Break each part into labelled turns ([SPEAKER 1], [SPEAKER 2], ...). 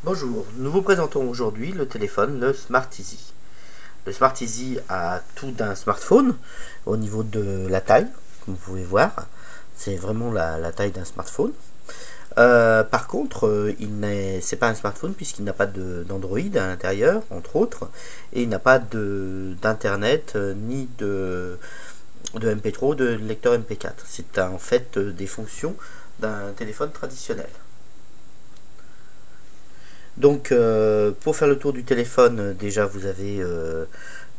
[SPEAKER 1] Bonjour, nous vous présentons aujourd'hui le téléphone, le Smart Easy. Le Smart Easy a tout d'un smartphone au niveau de la taille, comme vous pouvez voir. C'est vraiment la taille d'un smartphone. Par contre, c'est pas un smartphone puisqu'il n'a pas d'Android à l'intérieur, entre autres, et il n'a pas d'internet ni de MP3 ou de lecteur MP4. C'est en fait des fonctions d'un téléphone traditionnel. Donc, pour faire le tour du téléphone, déjà vous avez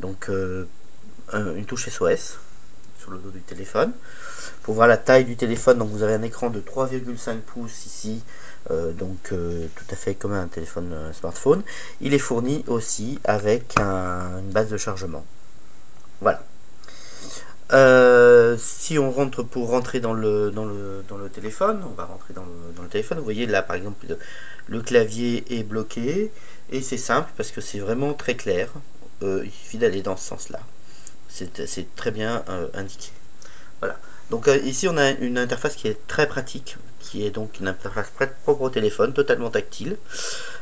[SPEAKER 1] une touche SOS sur le dos du téléphone. Pour voir la taille du téléphone, donc vous avez un écran de 3,5 pouces ici, tout à fait comme un téléphone smartphone. Il est fourni aussi avec une base de chargement. Voilà. Si on rentre pour rentrer dans le téléphone, on va rentrer dans le téléphone. Vous voyez là par exemple le clavier est bloqué et c'est simple parce que c'est vraiment très clair. Il suffit d'aller dans ce sens-là. C'est très bien indiqué. Voilà. Donc ici on a une interface qui est très pratique, qui est donc une interface propre au téléphone, totalement tactile.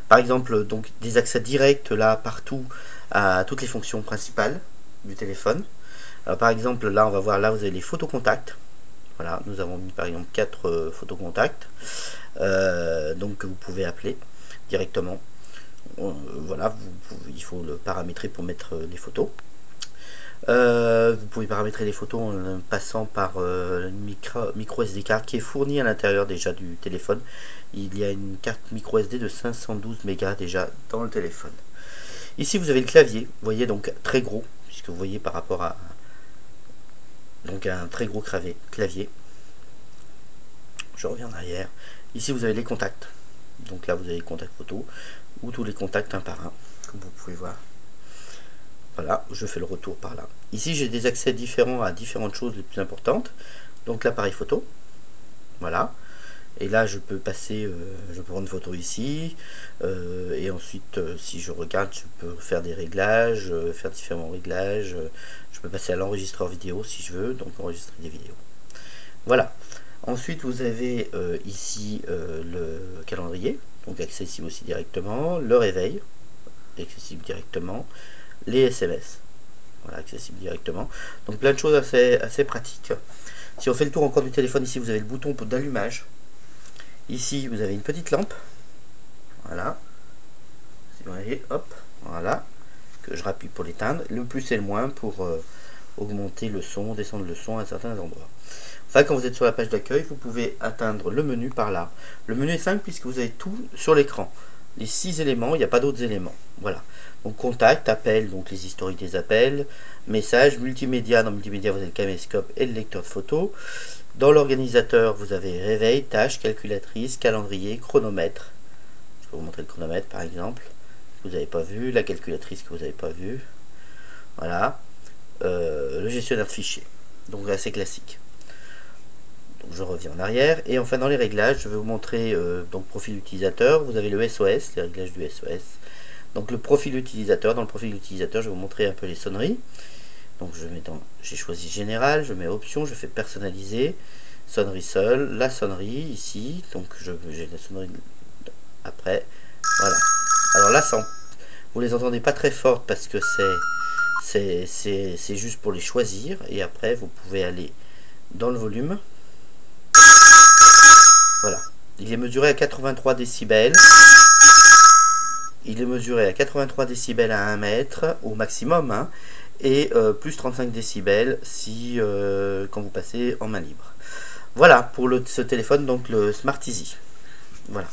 [SPEAKER 1] Par exemple donc des accès directs là partout à toutes les fonctions principales du téléphone. Alors, par exemple, là, on va voir, là, vous avez les photos contacts. Voilà, nous avons mis par exemple 4 photos contacts. Donc, vous pouvez appeler directement. Voilà, il faut le paramétrer pour mettre les photos. Vous pouvez paramétrer les photos en passant par une micro SD card qui est fournie à l'intérieur déjà du téléphone. Il y a une carte micro SD de 512 mégas déjà dans le téléphone. Ici, vous avez le clavier. Vous voyez donc très gros, puisque vous voyez par rapport à un très gros clavier. Je reviens en arrière. Ici vous avez les contacts. Donc là vous avez les contacts photo ou tous les contacts un par un, comme vous pouvez voir. Voilà, je fais le retour par là. Ici j'ai des accès différents à différentes choses les plus importantes. Donc l'appareil photo. Voilà. Et là je peux passer, je peux prendre une photo ici, et ensuite si je regarde je peux faire des réglages, faire différents réglages, je peux passer à l'enregistreur vidéo si je veux, donc enregistrer des vidéos. Voilà. Ensuite vous avez ici le calendrier, donc accessible aussi directement, le réveil, accessible directement, les SMS, voilà, accessible directement. Donc plein de choses assez pratiques. Si on fait le tour encore du téléphone, ici vous avez le bouton d'allumage. Ici, vous avez une petite lampe. Voilà. Si vous voyez, hop, voilà. Que je rappuie pour l'éteindre. Le plus et le moins pour augmenter le son, descendre le son à certains endroits. Enfin, quand vous êtes sur la page d'accueil, vous pouvez atteindre le menu par là. Le menu est simple puisque vous avez tout sur l'écran. Les 6 éléments, il n'y a pas d'autres éléments. Voilà. Donc contact, appel, donc les historiques des appels, messages, multimédia. Dans multimédia, vous avez le caméscope et le lecteur de photos. Dans l'organisateur, vous avez réveil, tâches, calculatrice, calendrier, chronomètre. Je vais vous montrer le chronomètre par exemple. Que vous n'avez pas vu, la calculatrice que vous n'avez pas vu. Voilà. Le gestionnaire de fichiers. Donc assez classique. Donc je reviens en arrière. Et enfin dans les réglages, je vais vous montrer donc profil utilisateur. Vous avez le SOS, les réglages du SOS. Donc le profil utilisateur. Dans le profil utilisateur, je vais vous montrer un peu les sonneries. Donc j'ai choisi général, je mets option, je fais personnaliser, sonnerie seule, la sonnerie ici, donc j'ai la sonnerie après, voilà. Alors là, vous les entendez pas très fortes parce que c'est juste pour les choisir, et après vous pouvez aller dans le volume, voilà. Il est mesuré à 83 décibels. Il est mesuré à 83 décibels à 1 mètre au maximum, hein, et plus 35 décibels si quand vous passez en main libre. Voilà pour ce téléphone, donc le Smart Easy. Voilà.